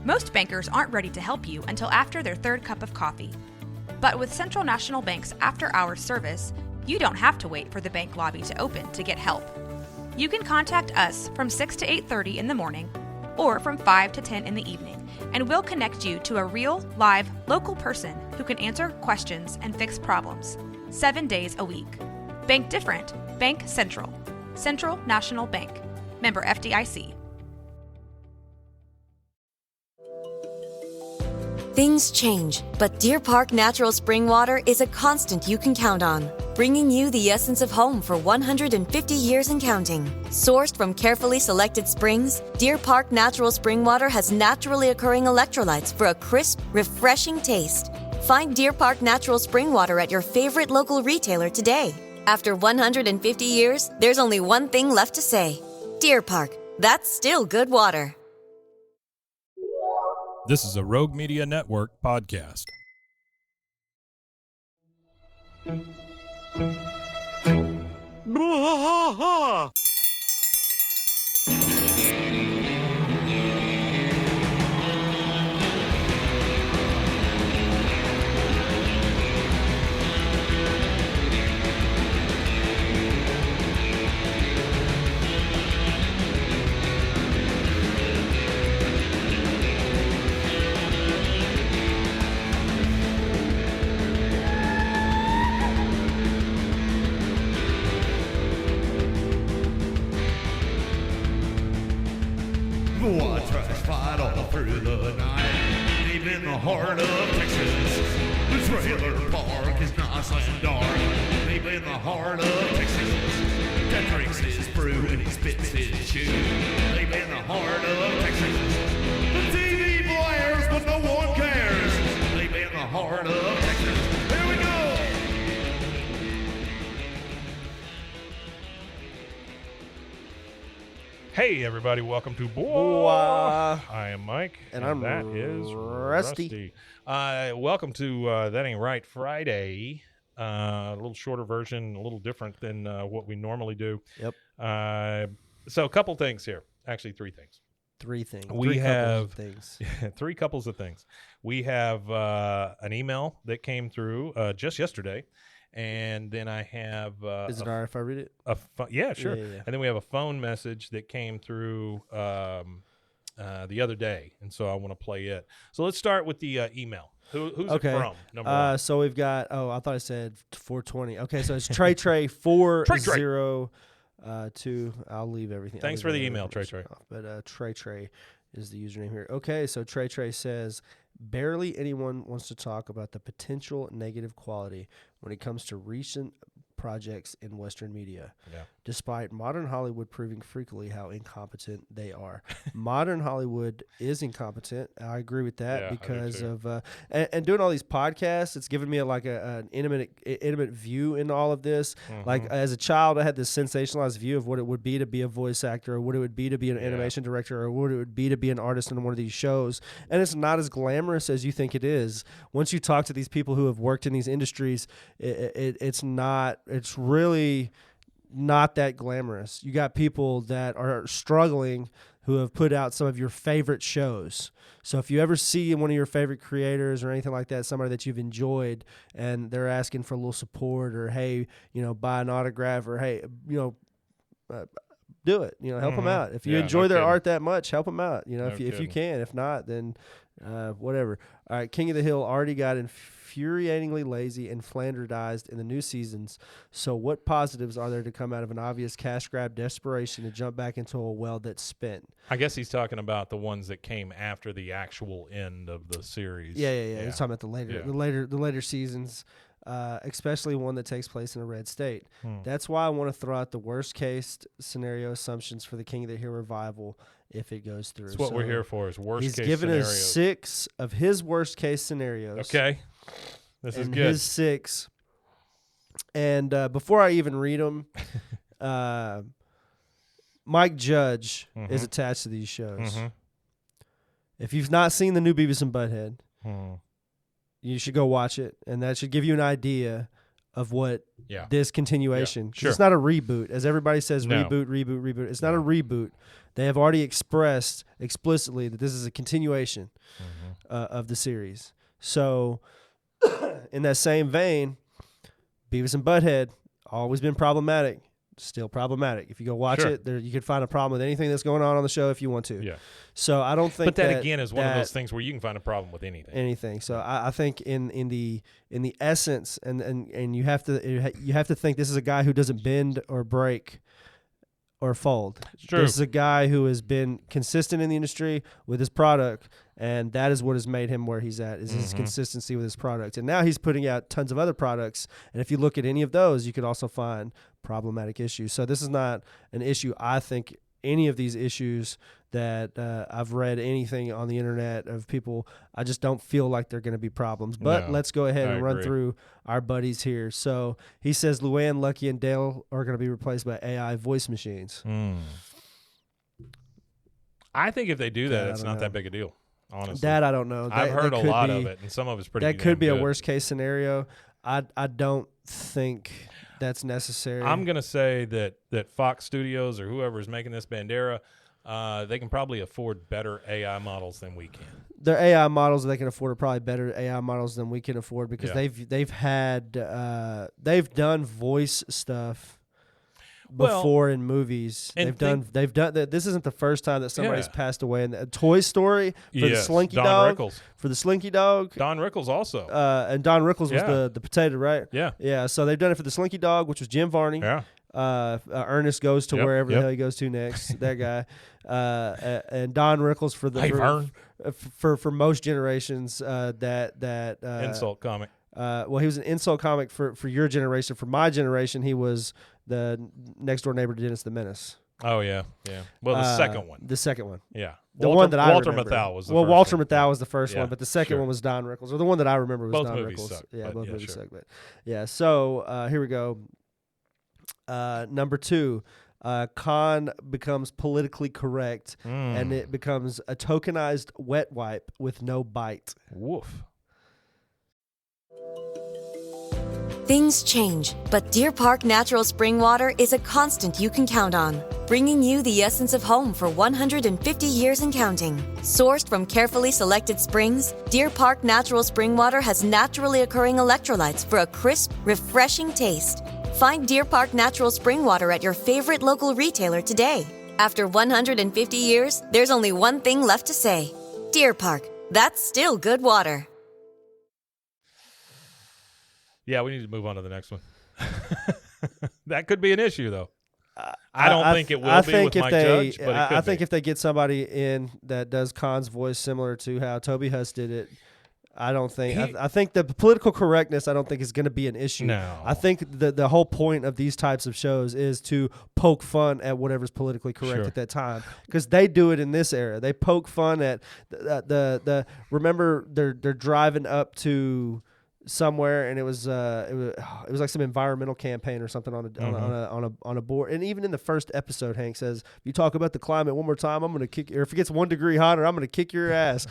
Most bankers aren't ready to help you until after their third cup of coffee. But with Central National Bank's after-hours service, you don't have to wait for the bank lobby to open to get help. You can contact us from 6 to 8:30 in the morning or from 5 to 10 in the evening, and we'll connect you to a real, live, local person who can answer questions and fix problems 7 days a week. Bank different. Bank Central. Central National Bank. Member FDIC. Things change, but Deer Park Natural Spring Water is a constant you can count on, bringing you the essence of home for 150 years and counting. Sourced from carefully selected springs, Deer Park Natural Spring Water has naturally occurring electrolytes for a crisp, refreshing taste. Find Deer Park Natural Spring Water at your favorite local retailer today. After 150 years, there's only one thing left to say. Deer Park, that's still good water. This is a Rogue Media Network podcast. I tried to fight all through the night, deep in the heart of Texas. The trailer park is nice and dark, deep in the heart of Texas. That drinks his brew and he spits his chew, deep in the heart of Texas. The TV blares, but no one cares, deep in the heart of Texas. Here we go! Hey, everybody, welcome to Boy. I am Mike. And I'm that is Rusty. Welcome to That Ain't Right Friday. A little shorter version, a little different than what we normally do. Yep. So a couple things here. Actually, three things. Three things. We have things. three couples of things. We have an email that came through just yesterday. And then I have Is it all right if I read it? Yeah, sure. Yeah. And then we have a phone message that came through the other day, and so I want to play it. So let's start with the email. Who's okay. it from? Number one. So we've got. Oh, I thought I said 420. Okay, so it's Trey 402. I'll leave everything. Thanks for the email, Trey. But Trey is the username here. Okay, so Trey says, barely anyone wants to talk about the potential negative quality when it comes to recent projects in Western media, despite modern Hollywood proving frequently how incompetent they are. Modern Hollywood is incompetent. I agree with that because of and doing all these podcasts, it's given me an intimate view into all of this. Mm-hmm. Like as a child, I had this sensationalized view of what it would be to be a voice actor, or what it would be to be an animation director, or what it would be to be an artist in one of these shows. And it's not as glamorous as you think it is. Once you talk to these people who have worked in these industries, it's not. It's really not that glamorous. You got people that are struggling who have put out some of your favorite shows. So if you ever see one of your favorite creators or anything like that, somebody that you've enjoyed, and they're asking for a little support, or hey, buy an autograph, or hey, do it. Help them out. If you enjoy their art that much, help them out. If you can. If not, then whatever. All right, King of the Hill already got infuriatingly lazy and flanderized in the new seasons. So what positives are there to come out of an obvious cash grab desperation to jump back into a well that's spent? I guess he's talking about the ones that came after the actual end of the series. Yeah. He's talking about the later seasons. Especially one that takes place in a red state. That's why I want to throw out the worst case scenario assumptions for the King of the Hill revival if it goes through. That's what we're here for, is worst case scenarios. He's given us 6 of his worst case scenarios. Okay. This is good. His 6. And before I even read them, Mike Judge is attached to these shows. If you've not seen the new Beavis and Butthead, you should go watch it, and that should give you an idea of what Yeah. this continuation. 'Cause Sure. It's not a reboot, as everybody says. No. Reboot. It's not a reboot. They have already expressed explicitly that this is a continuation of the series. So, in that same vein, Beavis and Butthead always been problematic. Still problematic. If you go watch Sure. it, there you can find a problem with anything that's going on the show if you want to. Yeah. So I don't think. But that again is one of those things where you can find a problem with anything. So I think in the essence, and you have to think this is a guy who doesn't bend or break or fold. It's true. This is a guy who has been consistent in the industry with his product, and that is what has made him where he's at, is his consistency with his product. And now he's putting out tons of other products, and if you look at any of those, you could also find problematic issues. So this is not an issue, I think, any of these issues that I've read anything on the internet of people, I just don't feel like they're going to be problems. But No, let's go ahead I and run agree. through our buddies here. So he says Luann, Lucky, and Dale are going to be replaced by AI voice machines. I think if they do that, I it's don't not know. that big a deal, honestly. That I don't know. I've heard that a could lot be- of it, and some of it's pretty That could be damn a good. worst case scenario. I don't think that's necessary. I'm going to say that Fox Studios or whoever is making this Bandera, they can probably afford better AI models than we can. Their AI models they can afford are probably better AI models than we can afford because Yeah. they've done voice stuff Well, before in movies. and They've done that. This isn't the first time that somebody's Yeah. passed away. In Toy Story for the Yes, Slinky Don Dog. Rickles. For the Slinky Dog. Don Rickles also. And Don Rickles was Yeah. the potato, right? Yeah. Yeah. So they've done it for the Slinky Dog, which was Jim Varney. Yeah. Ernest goes to Yep, wherever yep. the hell he goes to next. That guy, and Don Rickles for the Hey, Vern. for most generations. That Insult comic. Well, he was an insult comic for your generation. For my generation, he was the next door neighbor to Dennis the Menace. Oh, yeah. Yeah. Well, the second one. The second one. Yeah. The one that I Walter remember. Matthau was the well, first Walter one. Matthau was the first Yeah, one, but the second sure. one was Don Rickles, or the one that I remember was Both Don movies Rickles. suck, Yeah, but both yeah, movies sure. suck. But yeah, so here we go. Number 2, Khan becomes politically correct, and it becomes a tokenized wet wipe with no bite. Woof. Things change, but Deer Park Natural Spring Water is a constant you can count on, bringing you the essence of home for 150 years and counting. Sourced from carefully selected springs, Deer Park Natural Spring Water has naturally occurring electrolytes for a crisp, refreshing taste. Find Deer Park Natural Spring Water at your favorite local retailer today. After 150 years, there's only one thing left to say. Deer Park, that's still good water. Yeah, we need to move on to the next one. That could be an issue, though. I don't think it will I be think with if Mike they, Judge, but it could I think be. if they get somebody in that does Khan's voice similar to how Toby Huss did it, I don't think. I think the political correctness, I don't think is going to be an issue. No. I think the whole point of these types of shows is to poke fun at whatever's politically correct Sure. at that time, because they do it in this era. They poke fun at the remember they're driving up to somewhere, and it was like some environmental campaign or something on a board. And even in the first episode, Hank says, "If you talk about the climate one more time, I'm going to kick you. Or if it gets 1 degree hotter, I'm going to kick your ass."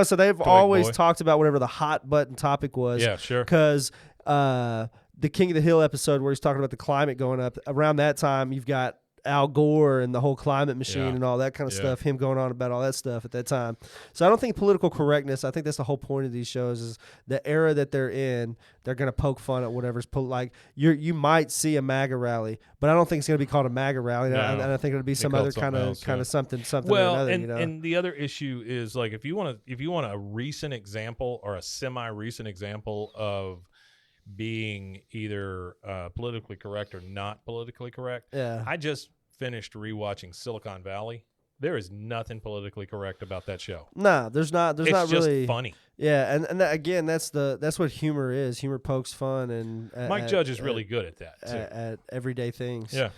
So they've always boy. talked about whatever the hot button topic was. Yeah, sure. Because the King of the Hill episode where he's talking about the climate going up, around that time you've got Al Gore and the whole climate machine Yeah. and all that kind of Yeah. stuff, him going on about all that stuff at that time. So I don't think political correctness, I think that's the whole point of these shows, is the era that they're in, they're going to poke fun at whatever's like you might see a MAGA rally, but I don't think it's going to be called a MAGA rally. No. And I think it'll be some called other something else, yeah. something Well, or another. and the other issue is, like, if you want a recent example or a semi-recent example of being either politically correct or not politically correct, Yeah. I just finished rewatching Silicon Valley. There is nothing politically correct about that show. No, there's not. There's It's not just really funny. Yeah, and again, that's what humor is. Humor pokes fun, and Mike Judge is really good at that too. at everyday things. Yeah.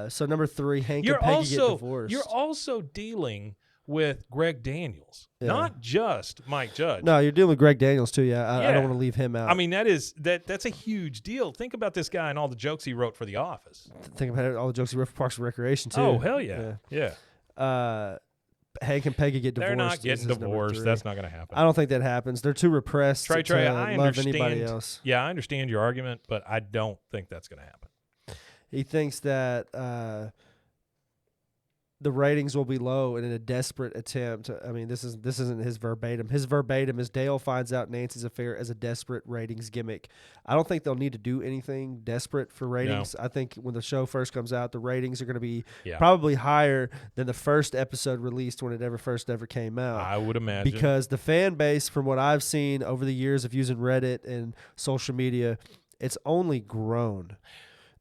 So number 3, Hank and Peggy get divorced. You're also dealing with Greg Daniels, not just Mike Judge. No, you're dealing with Greg Daniels too. Yeah, I Yeah. don't want to leave him out. I mean, that's a huge deal. Think about this guy and all the jokes he wrote for The Office. think about it, all the jokes he wrote for Parks and Recreation too. Oh, hell yeah. Yeah. Hank and Peggy get divorced. They're not is getting his number divorced. 3. That's not going to happen. I don't think that happens. They're too repressed Trey, to I love understand. anybody else. Yeah, I understand your argument, but I don't think that's going to happen. He thinks that the ratings will be low in a desperate attempt. I mean, this isn't his verbatim. His verbatim is Dale finds out Nancy's affair as a desperate ratings gimmick. I don't think they'll need to do anything desperate for ratings. No. I think when the show first comes out, the ratings are going to be probably higher than the first episode released when it first came out. I would imagine. Because the fan base, from what I've seen over the years of using Reddit and social media, it's only grown.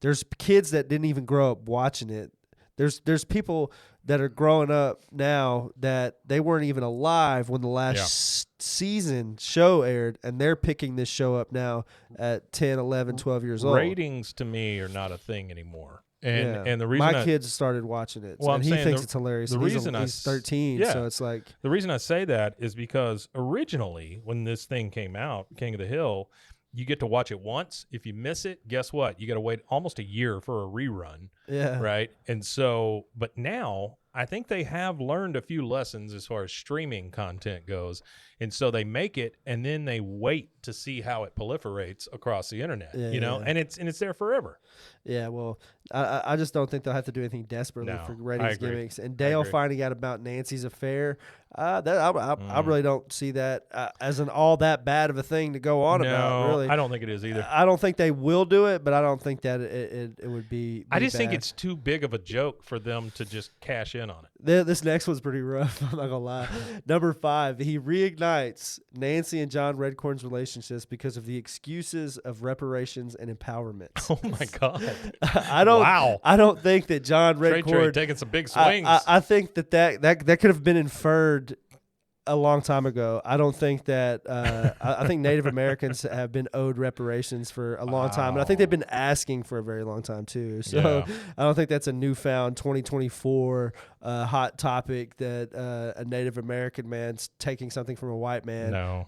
There's kids that didn't even grow up watching it. There's people that are growing up now that they weren't even alive when the last season show aired, and they're picking this show up now at 10, 11, 12 years old. Ratings to me are not a thing anymore. And the reason my kids started watching it, and he thinks it's hilarious. The reason he's 13, so it's like the reason I say that is because originally when this thing came out, King of the Hill, you get to watch it once. If you miss it, guess what? You got to wait almost a year for a rerun. Yeah. Right. And so, but now I think they have learned a few lessons as far as streaming content goes. And so they make it and then they wait to see how it proliferates across the internet, and it's there forever. Yeah, well, I just don't think they'll have to do anything desperately for ratings gimmicks. And Dale finding out about Nancy's affair, I really don't see that as an all that bad of a thing to go on about, really. I don't think it is either. I don't think they will do it, but I don't think that it would be I just think bad. it's too big of a joke for them to just cash in on it. This next one's pretty rough. I'm not going to lie. Number 5, he reignites Nancy and John Redcorn's relationships because of the excuses of reparations and empowerment. Oh, my God. I don't think that John Redcorn... Trey taking some big swings. I think that could have been inferred a long time ago. I don't think that I think Native Americans have been owed reparations for a long time, and I think they've been asking for a very long time too. So I don't think that's a newfound 2024 hot topic that a Native American man's taking something from a white man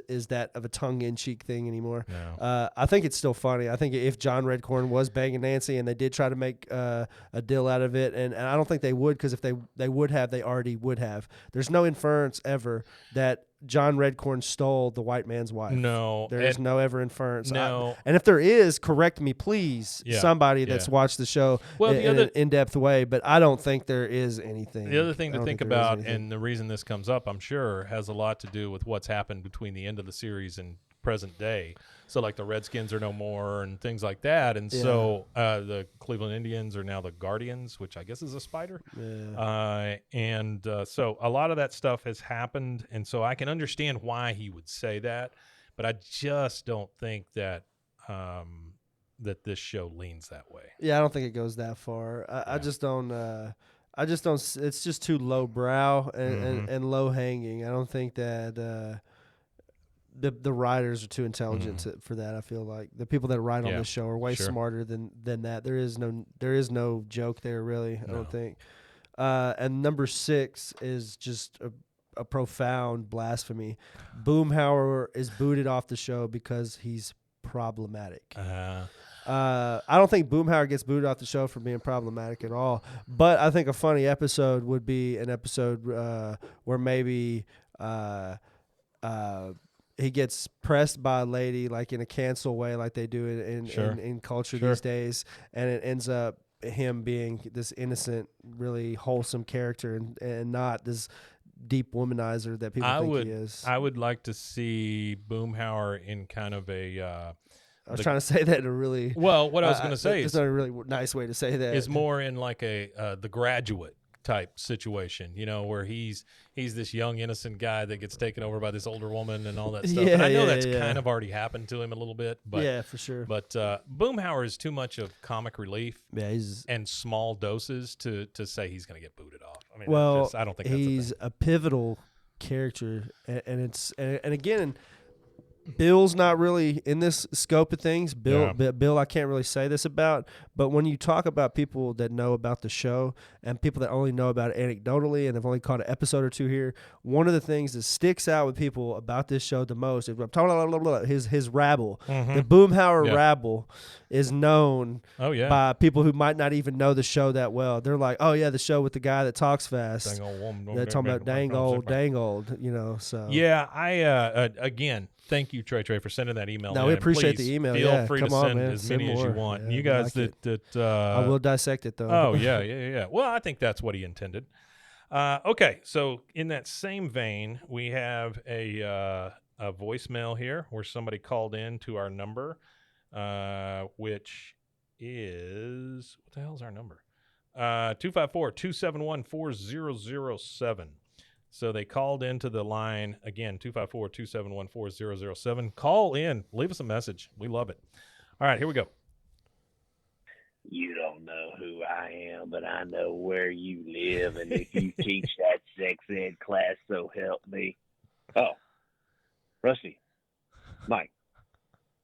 is that of a tongue-in-cheek thing anymore. I think it's still funny. I think if John Redcorn was banging Nancy and they did try to make a deal out of it, and I don't think they would, because if they would have, they already would have. There's no inference ever that John Redcorn stole the white man's wife. No. There is no ever inference. No. And if there is, correct me, please, somebody that's watched the show in an in-depth way, but I don't think there is anything. The other thing to think about, and the reason this comes up, I'm sure, has a lot to do with what's happened between the end of the series and present day. So like the Redskins are no more and things like that. And so the Cleveland Indians are now the Guardians, which I guess is a spider. So a lot of that stuff has happened. And so I can understand why he would say that, but I just don't think that that this show leans that way. Yeah, I don't think it goes that far. I just don't. It's just too lowbrow and low hanging. I don't think that the writers are too intelligent for that. I feel like the people that write on this show are way smarter than that. There is no joke there, really. I don't think. And number 6 is just a profound blasphemy. Boomhauer is booted off the show because he's problematic. I don't think Boomhauer gets booted off the show for being problematic at all. But I think a funny episode would be an episode where maybe he gets pressed by a lady, like in a cancel way, like they do in culture these days, and it ends up him being this innocent, really wholesome character and not this deep womanizer that people think he is. I would like to see Boomhauer in kind of a I was trying to say that in a really what I was going to say is not a really nice way to say that. Is more in like a The Graduate type situation, where he's this young innocent guy that gets taken over by this older woman and all that stuff. And I know that's kind of already happened to him a little bit, but yeah, for sure. But Boomhauer is too much of comic relief, and small doses to say he's going to get booted off. I mean, I don't think he's that's a pivotal character, and again, Bill's not really in this scope of things. Yeah. Bill, I can't really say this about, but when you talk about people that know about the show and people that only know about it anecdotally and have only caught an episode or two here, one of the things that sticks out with people about this show the most is his rabble. The Boomhauer rabble is known by people who might not even know the show that well. They're like, oh yeah, the show with the guy that talks fast. Dang old woman. They're talking about dang old, you know. So yeah, I again. Thank you, Trey, for sending that email. No, in. we appreciate Please the email. Feel free to Come send as many as you want. Yeah, And you guys I will dissect it though. Oh yeah. Well, I think that's what he intended. Okay, so in that same vein, we have a voicemail here where somebody called in to our number, which is what the hell is our number? 254-271-4007. So they called into the line, again, 254-271-4007. Call in. Leave us a message. We love it. All right, here we go. You don't know who I am, but I know where you live, and if you teach that sex ed class, so help me. Oh, Rusty, Mike,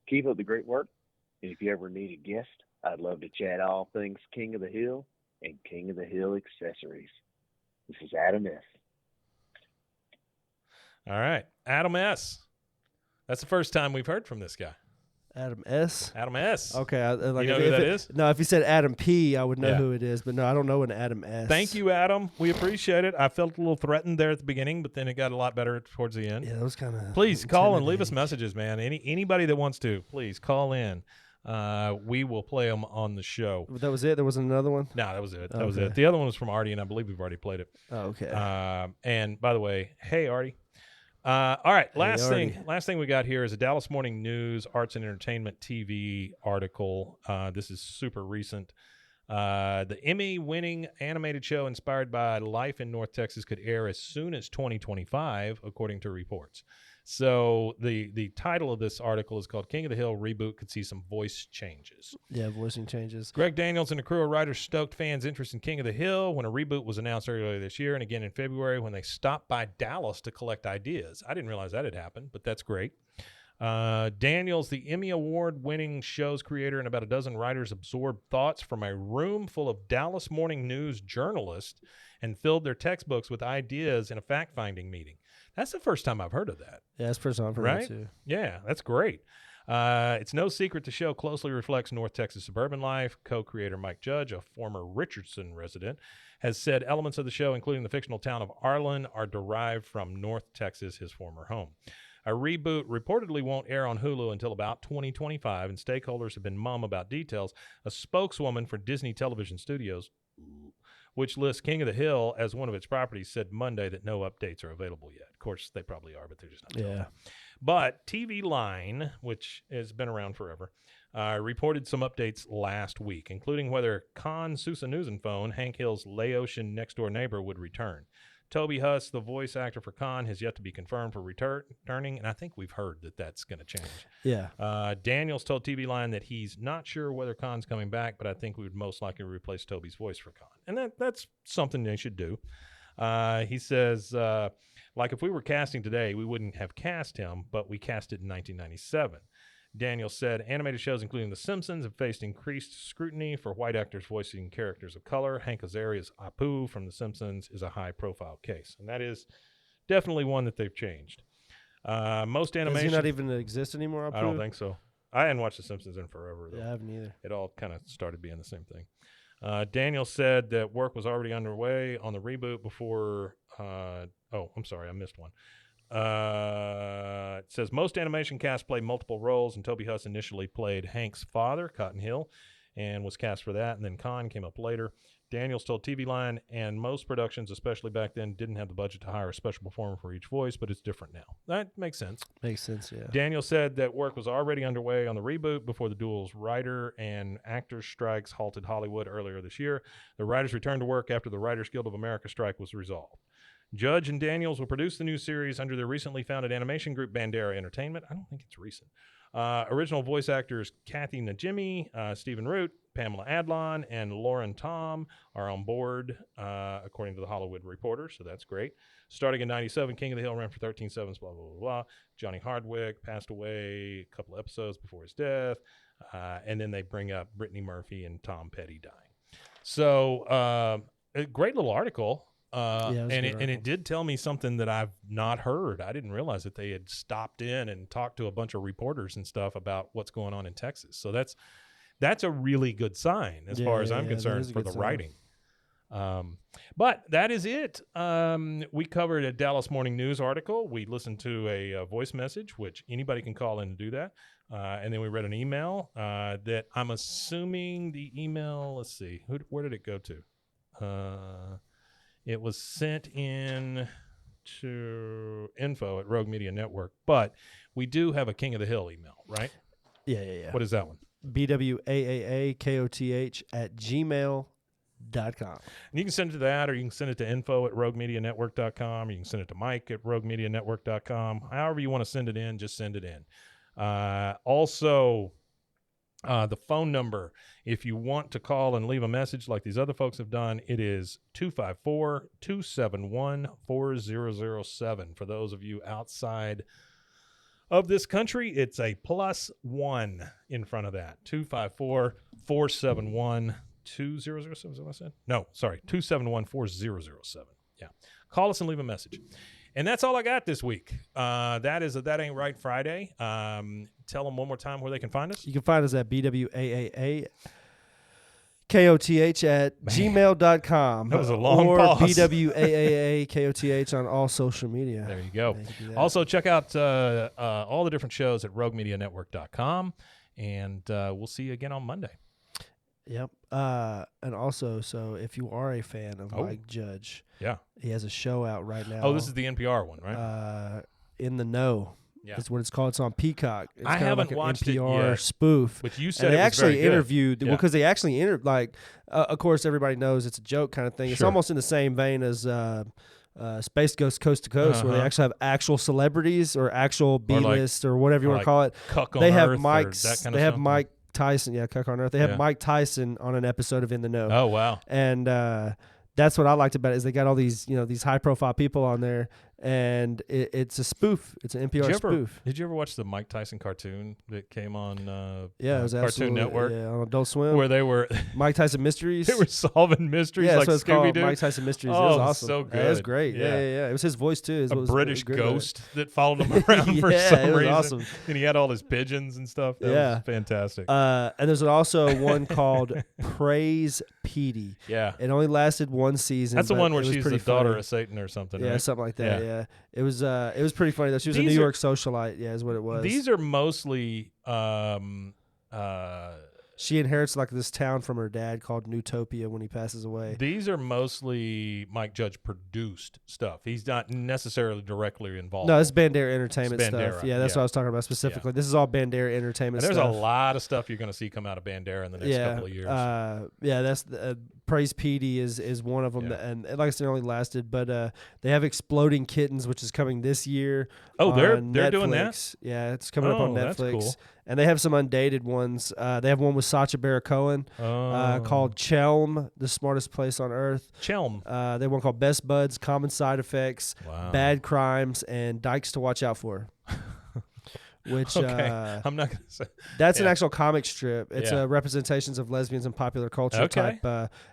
keep up the great work, and if you ever need a guest, I'd love to chat all things King of the Hill and King of the Hill accessories. This is Adam S. All right, Adam S. That's the first time we've heard from this guy. Adam S. Adam S. Okay, you know who that is? No, if you said Adam P, I would know who it is, but no, I don't know an Adam S. Thank you, Adam. We appreciate it. I felt a little threatened there at the beginning, but then it got a lot better towards the end. Yeah, that was kind of. Please call and leave us messages, man. Anybody that wants to, please call in. We will play them on the show. That was it? There wasn't another one? No, that was it. That was it. The other one was from Artie, and I believe we've already played it. Oh, okay. And by the way, hey, Artie. All right, last thing we got here is a Dallas Morning News Arts and Entertainment TV article. This is super recent. The Emmy-winning animated show inspired by life in North Texas could air as soon as 2025, according to reports. So the title of this article is called King of the Hill Reboot Could See Some Voice Changes. Yeah, voicing changes. Greg Daniels and a crew of writers stoked fans' interest in King of the Hill when a reboot was announced earlier this year and again in February when they stopped by Dallas to collect ideas. I didn't realize that had happened, but that's great. Daniels, the Emmy Award-winning show's creator, and about a dozen writers absorbed thoughts from a room full of Dallas Morning News journalists and filled their textbooks with ideas in a fact-finding meeting. That's the first time I've heard of that. Yeah, that's the first time I've heard of it too. Yeah, that's great. It's no secret the show closely reflects North Texas suburban life. Co-creator Mike Judge, a former Richardson resident, has said elements of the show, including the fictional town of Arlen, are derived from North Texas, his former home. A reboot reportedly won't air on Hulu until about 2025, and stakeholders have been mum about details. A spokeswoman for Disney Television Studios, which lists King of the Hill as one of its properties, said Monday that no updates are available yet. Of course, they probably are, but they're just not telling. But TV Line, which has been around forever, reported some updates last week, including whether Con Sousa News and Phone, Hank Hill's Laotian next-door neighbor, would return. Toby Huss, the voice actor for Con, has yet to be confirmed for returning, and I think we've heard that that's going to change. Yeah. Daniels told TV Line that he's not sure whether Con's coming back, but I think we would most likely replace Toby's voice for Con. And that's something they should do. He says, like if we were casting today, we wouldn't have cast him, but we cast it in 1997. Daniel said animated shows, including The Simpsons, have faced increased scrutiny for white actors voicing characters of color. Hank Azaria's Apu from The Simpsons is a high-profile case, and that is definitely one that they've changed. Most animation... Does he not even exist anymore, Apu? I don't think so. I hadn't watched The Simpsons in forever, though. Yeah, I haven't either. It all kind of started being the same thing. Daniel said that work was already underway on the reboot before... I'm sorry, I missed one. It says most animation casts play multiple roles, and Toby Huss initially played Hank's father, Cotton Hill, and was cast for that, and then Con came up later. Daniels told TV Line, and most productions, especially back then, didn't have the budget to hire a special performer for each voice, but it's different now. That makes sense. Makes sense, yeah. Daniel said that work was already underway on the reboot before the duel's writer and actors strikes halted Hollywood earlier this year. The writers returned to work after the Writers Guild of America strike was resolved. Judge and Daniels will produce the new series under their recently founded animation group Bandera Entertainment. I don't think it's recent. Original voice actors Kathy Najimy, Stephen Root, Pamela Adlon, and Lauren Tom are on board, according to the Hollywood Reporter, so that's great. Starting in 97, King of the Hill ran for 13 seasons, blah, blah, blah, blah. Johnny Hardwick passed away a couple episodes before his death, and then they bring up Brittany Murphy and Tom Petty dying. So a great little article. It did tell me something that I've not heard. I didn't realize that they had stopped in and talked to a bunch of reporters and stuff about what's going on in Texas. So that's a really good sign as far as I'm concerned for the writing. But that is it. We covered a Dallas Morning News article. We listened to a voice message, which anybody can call in and do that. And then we read an email that I'm assuming the email, let's see, where did it go to? It was sent in to info at Rogue Media Network, but we do have a King of the Hill email, right? Yeah. What is that one? BWAAAKOTH@gmail.com. And you can send it to that, or you can send it to info@roguemedianetwork.com. You can send it to Mike at roguemedianetwork.com. However you want to send it in, just send it in. Also, the phone number, if you want to call and leave a message like these other folks have done, it is 254-271-4007. For those of you outside of this country, it's a +1 in front of that. 254-471-2007. Is that what I said? No, sorry, 271-4007. Yeah. Call us and leave a message. And that's all I got this week. That is That Ain't Right Friday. Tell them one more time where they can find us. You can find us at BWAAAKOTH@gmail.com. That was a long or pause. BWAAAKOTH on all social media. There you go. You can do that. Also, check out all the different shows at roguemedianetwork.com. And we'll see you again on Monday. Yep. And also, so if you are a fan of Mike Judge, he has a show out right now. Oh, this is the NPR one, right? In the Know. Yeah. That's what it's called. It's on Peacock. It's I kind of haven't like an watched it NPR yet, spoof. But you said and they it was actually very good. interviewed Yeah. because they actually of course, everybody knows it's a joke kind of thing. It's Sure. almost in the same vein as Space Ghost Coast to Coast, where they actually have actual celebrities or actual B-list or whatever you want to call it. Cuck on They have Earth or Mike's. that kind They of have stuff. Mike Tyson. Yeah, Cuck on Earth. They have Mike Tyson on an episode of In the Know. Oh, wow. And that's what I liked about it is they got all these these high profile people on there, and it's a spoof. It's an NPR spoof. Did you ever watch the Mike Tyson cartoon that came on It was Cartoon Network? Yeah, on Adult Swim. Where they were Mike Tyson Mysteries. they were solving mysteries Yeah, like so it's called Scooby-Doo. Mike Tyson Mysteries. Oh, It was awesome. so good. Yeah, it was great. Yeah. Yeah. It was his voice too. A British ghost that followed him around for Yeah, some it was reason. awesome. And he had all his pigeons and stuff. That was fantastic. And there's also one called Praise Petey. Yeah. It only lasted one season. That's the but one where it was she's the pretty daughter funny. of Satan or something, Yeah, right? something like that. Yeah. It was pretty funny though. She was a New York socialite. Yeah, is what it was. These are mostly she inherits like this town from her dad called Newtopia when he passes away. these are mostly Mike Judge produced stuff. He's not necessarily directly involved. No, it's Bandera Entertainment It's Bandera, stuff. Yeah, that's what I was talking about specifically. This is all Bandera Entertainment and there's stuff. a lot of stuff you're going to see come out of Bandera in the next couple of years. That's Praise Petey is one of them, and like I said, it only lasted. But they have Exploding Kittens, which is coming this year. Oh, they're on doing Netflix. that? Yeah, it's coming up on that's Netflix. cool. And they have some undated ones. They have one with Sacha Baron Cohen called Chelm, the smartest place on earth. Chelm. They have one called Best Buds, Common Side Effects, Bad Crimes, and Dykes to Watch Out For. Which okay. I'm not going to say. That's an actual comic strip. It's representations of lesbians in popular culture type.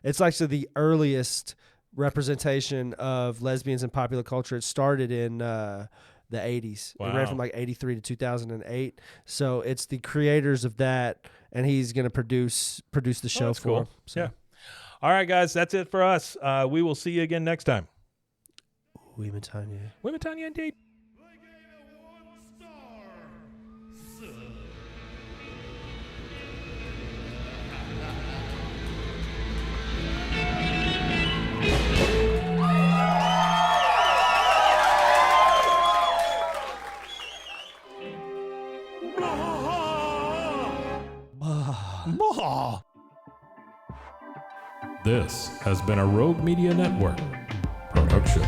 It's actually the earliest representation of lesbians in popular culture. It started in the 80s. It ran from like 83 to 2008. So it's the creators of that, and he's going to produce the show that's for cool. them. So. Yeah. All right, guys, that's it for us. We will see you again next time. Women Tanya. Women Tanya indeed. This has been a Rogue Media Network production.